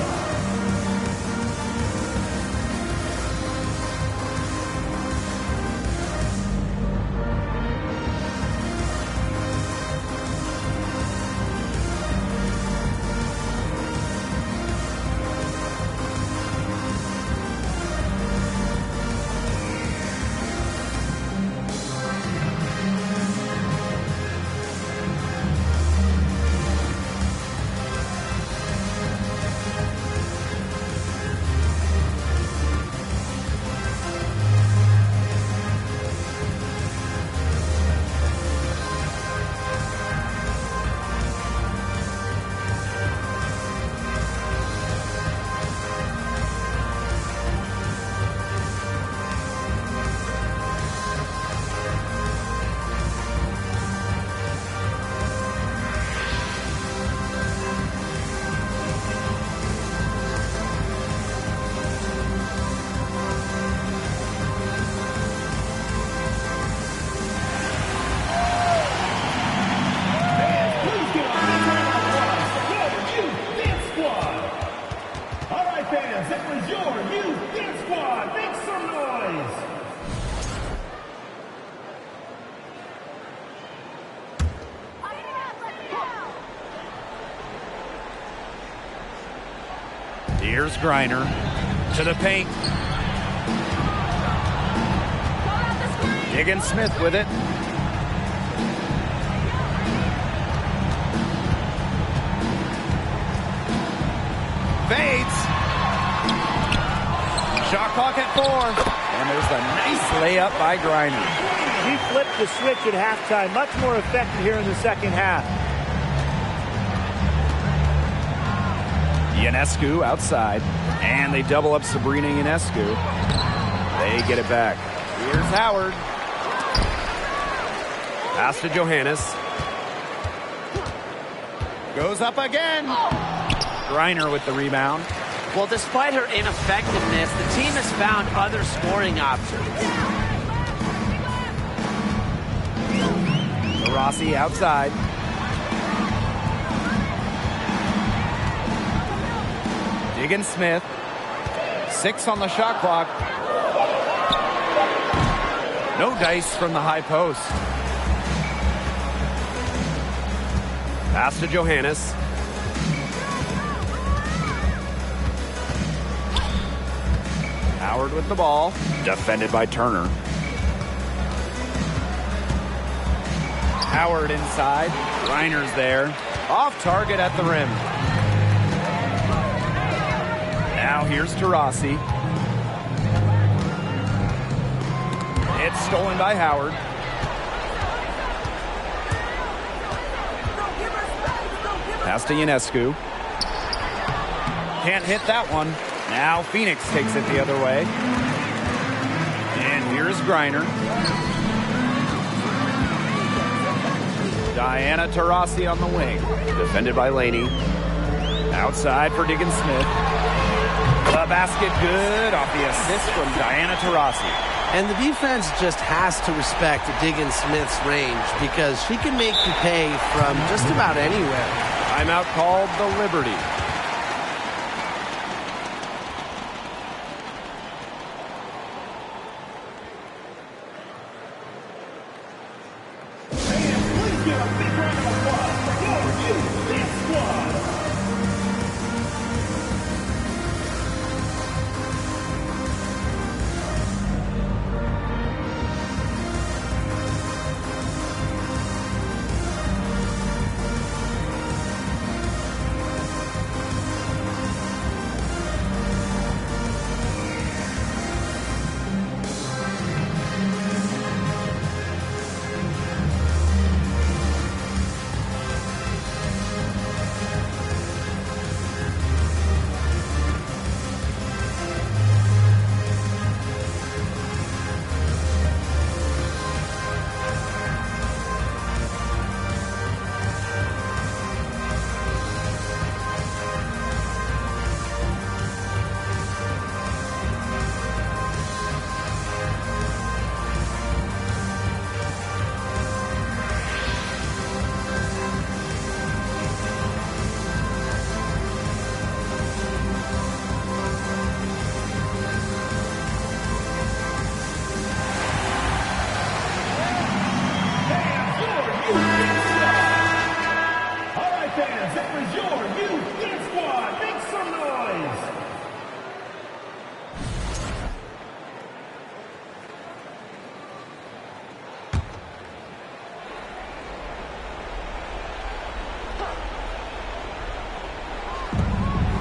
Here's Griner to the paint. Diggins-Smith with it. Fades. Shot clock at 4. And there's a nice layup by Griner. She flipped the switch at halftime. Much more effective here in the second half. Ionescu outside. And they double up Sabrina Ionescu. They get it back. Here's Howard. Pass to Johannes. Goes up again. Griner with the rebound. Well, despite her ineffectiveness, the team has found other scoring options. Rossi outside. Diggin Smith. 6 on the shot clock. No dice from the high post. Pass to Johannes. Howard with the ball. Defended by Turner. Howard inside. Reiner's there. Off target at the rim. Now here's Taurasi. It's stolen by Howard. Pass to Ionescu. Can't hit that one. Now Phoenix takes it the other way. And here's Griner. Diana Taurasi on the wing. Defended by Laney. Outside for Diggin Smith. The basket good off the assist from Diana Taurasi. And the defense just has to respect Diggin Smith's range because she can make you pay from just about anywhere. Timeout called the Liberty. Please give a big round of applause for your this squad.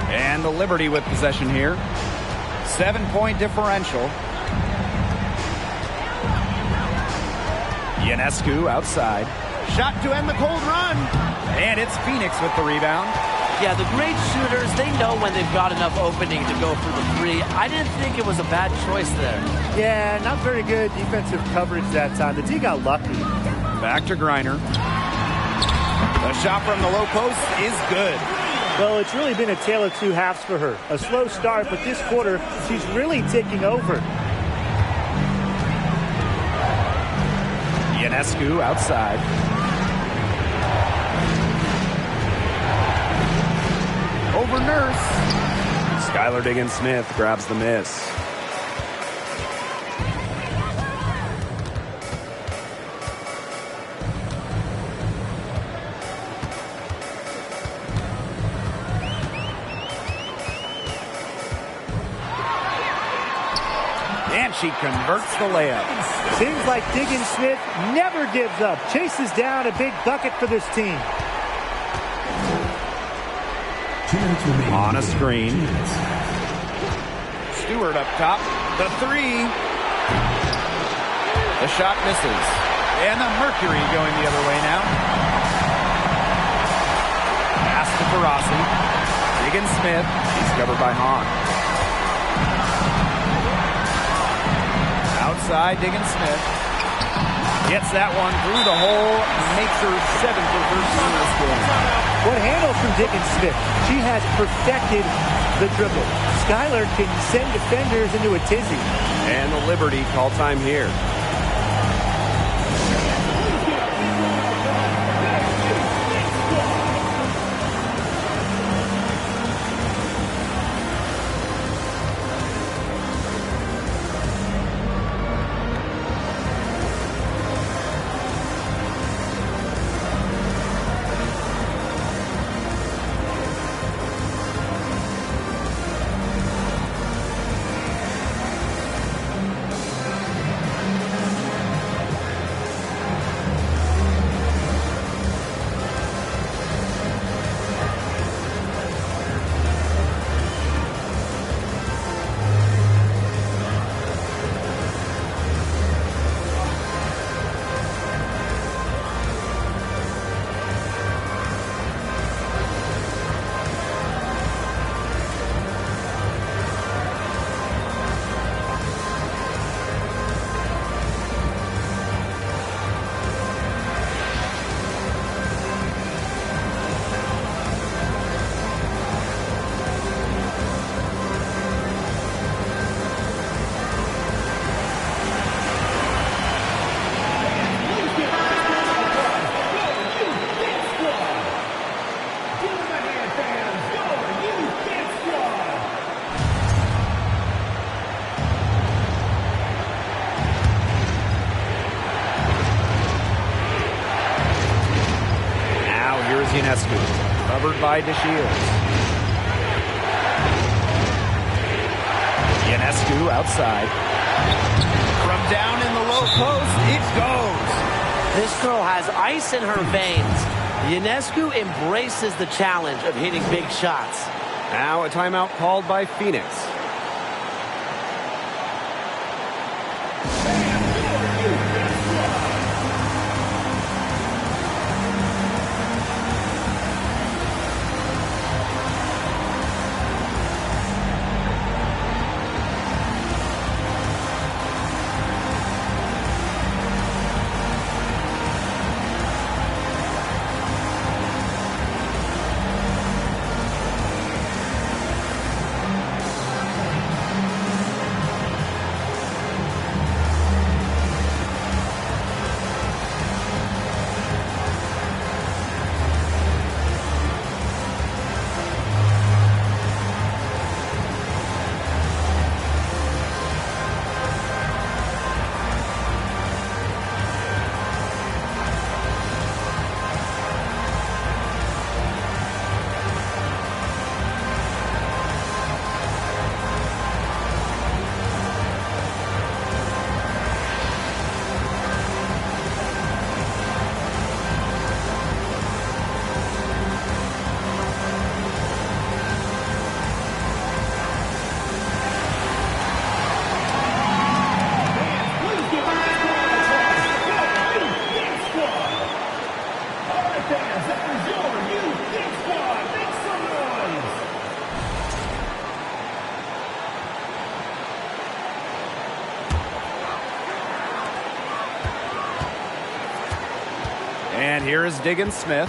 And the Liberty with possession here. 7-point differential. Ionescu outside. Shot to end the cold run. And it's Phoenix with the rebound. Yeah, the great shooters, they know when they've got enough opening to go for the three. I didn't think it was a bad choice there. Yeah, not very good defensive coverage that time. The D got lucky. Back to Griner. The shot from the low post is good. Well, it's really been a tale of two halves for her. A slow start, but this quarter, she's really taking over. Ionescu outside. Over Nurse. Skylar Diggin Smith grabs the miss. And she converts the layup. Seems like Diggin Smith never gives up. Chases down a big bucket for this team. On a screen. Stewart up top. The three. The shot misses. And the Mercury going the other way now. Pass to Taurasi. Diggin Smith. He's covered by Hahn. Outside, Diggin Smith. Gets that one through the hole. Makes her 7 for 13 in this game. What handles from Diggin Smith? She has perfected the dribble. Skylar can send defenders into a tizzy. And the Liberty call time here. by DeShields. Ionescu outside. From down in the low post, it goes. This girl has ice in her veins. Ionescu embraces the challenge of hitting big shots. Now a timeout called by Phoenix. And here is Diggins Smith.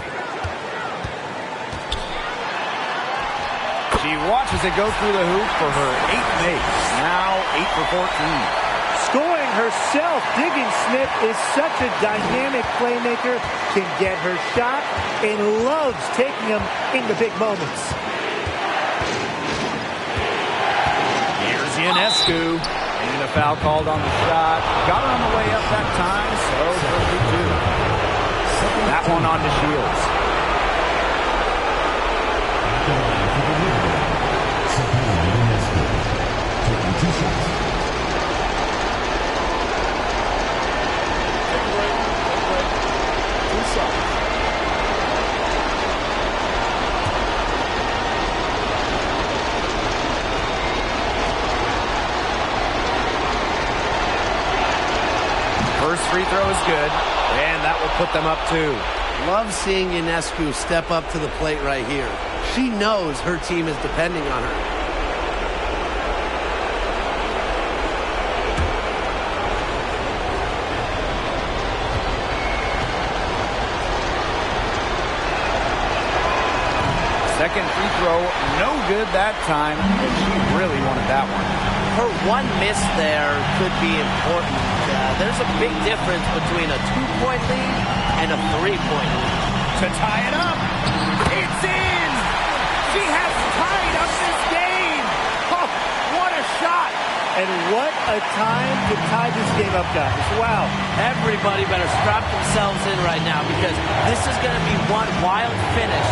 She watches it go through the hoop for her 8th make. Now 8 for 14. Scoring herself, Diggins Smith is such a dynamic playmaker, can get her shot, and loves taking them in the big moments. Here's Ionescu. And a foul called on the shot. Got her on the way up that time, so it'll be 2. That one on DeShields. First free throw is good, and that will put them up 2. Love seeing Ionescu step up to the plate right here. She knows her team is depending on her. Second free throw, no good that time, but she really wanted that one. Her one miss there could be important. There's a big difference between a 2-point lead and a 3-point lead. To tie it up, it's in! She has tied up this game! Oh, what a shot! And what a time to tie this game up, guys. Wow. Everybody better strap themselves in right now because this is going to be one wild finish.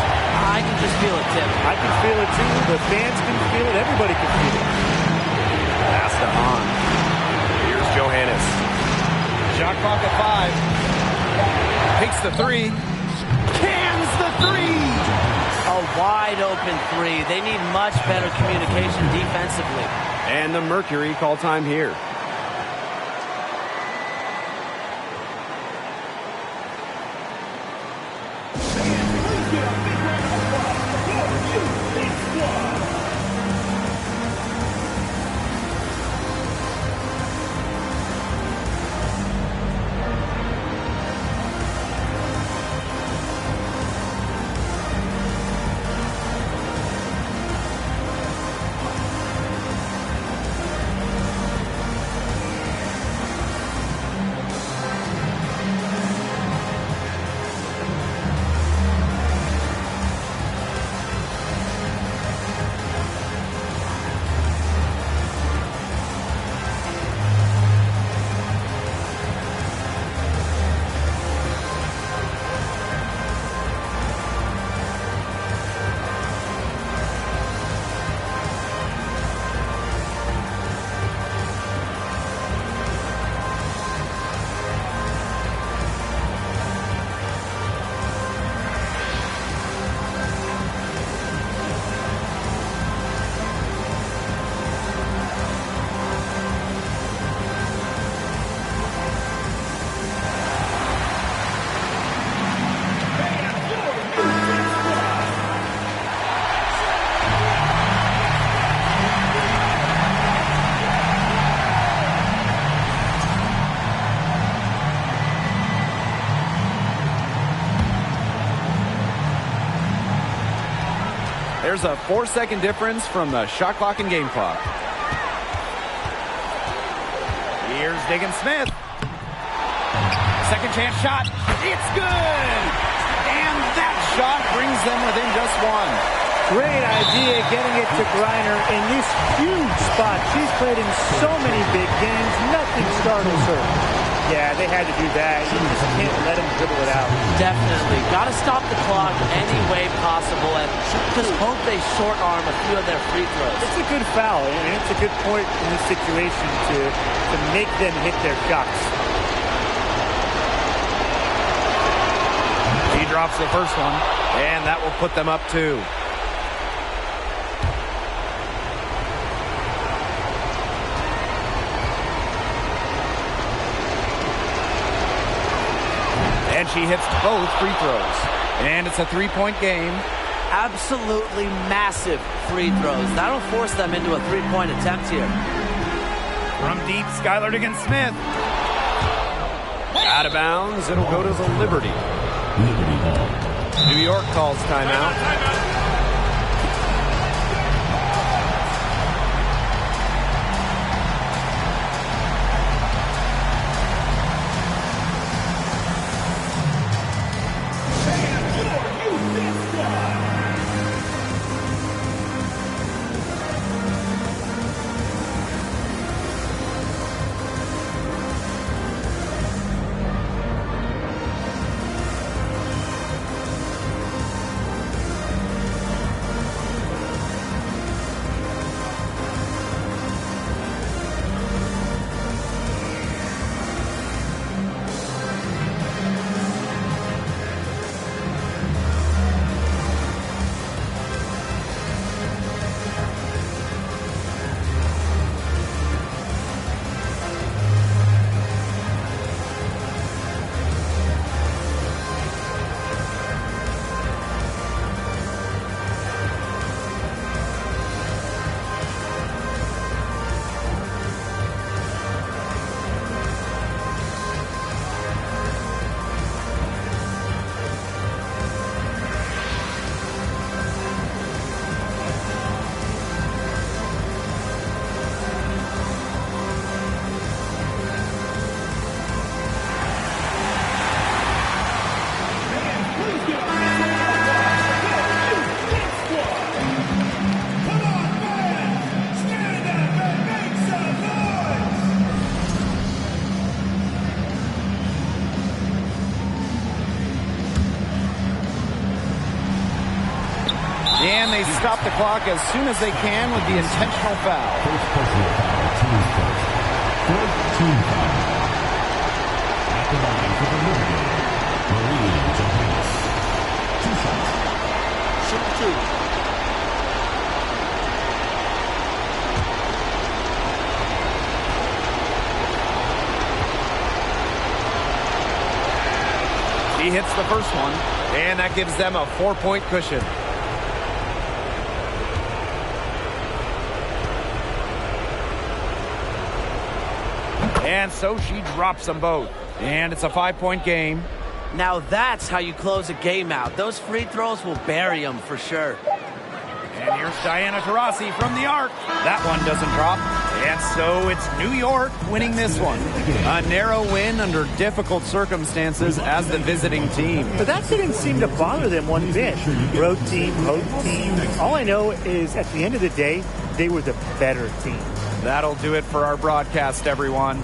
I can just feel it, Tim. I can feel it too. The fans can feel it. Everybody can feel it. Pass to Hahn. Here's Johannes. Shot clock at 5. Takes the 3. Cans the 3! A wide open 3. They need much better communication defensively. And the Mercury call time here. There's a 4-second difference from the shot clock and game clock. Here's Diggin Smith. Second chance shot. It's good. And that shot brings them within just one. Great idea getting it to Griner in this huge spot. She's played in so many big games. Nothing startles her. Yeah, they had to do that. You just can't let them dribble it out. Definitely. Got to stop the clock any way possible and just hope they short arm a few of their free throws. It's a good foul, and it's a good point in this situation to make them hit their shots. He drops the first one, and that will put them up 2. And she hits both free throws. And it's a 3-point game. Absolutely massive free throws. That'll force them into a 3-point attempt here. From deep, Skylar Diggin Smith. Out of bounds. It'll go to the Liberty. New York calls timeout. And they stop the clock as soon as they can with the intentional foul. First personal foul, team's first. Third team foul. At the line for the Liberty, Marie Johannes. 2 shots. Shoot 2. He hits the first one, and that gives them a 4-point cushion. And so she drops them both. And it's a 5-point game. Now that's how you close a game out. Those free throws will bury them for sure. And here's Diana Taurasi from the arc. That one doesn't drop. And so it's New York winning this one. A narrow win under difficult circumstances as the visiting team. But that didn't seem to bother them one bit. Road team, home team. All I know is at the end of the day, they were the better team. That'll do it for our broadcast, everyone.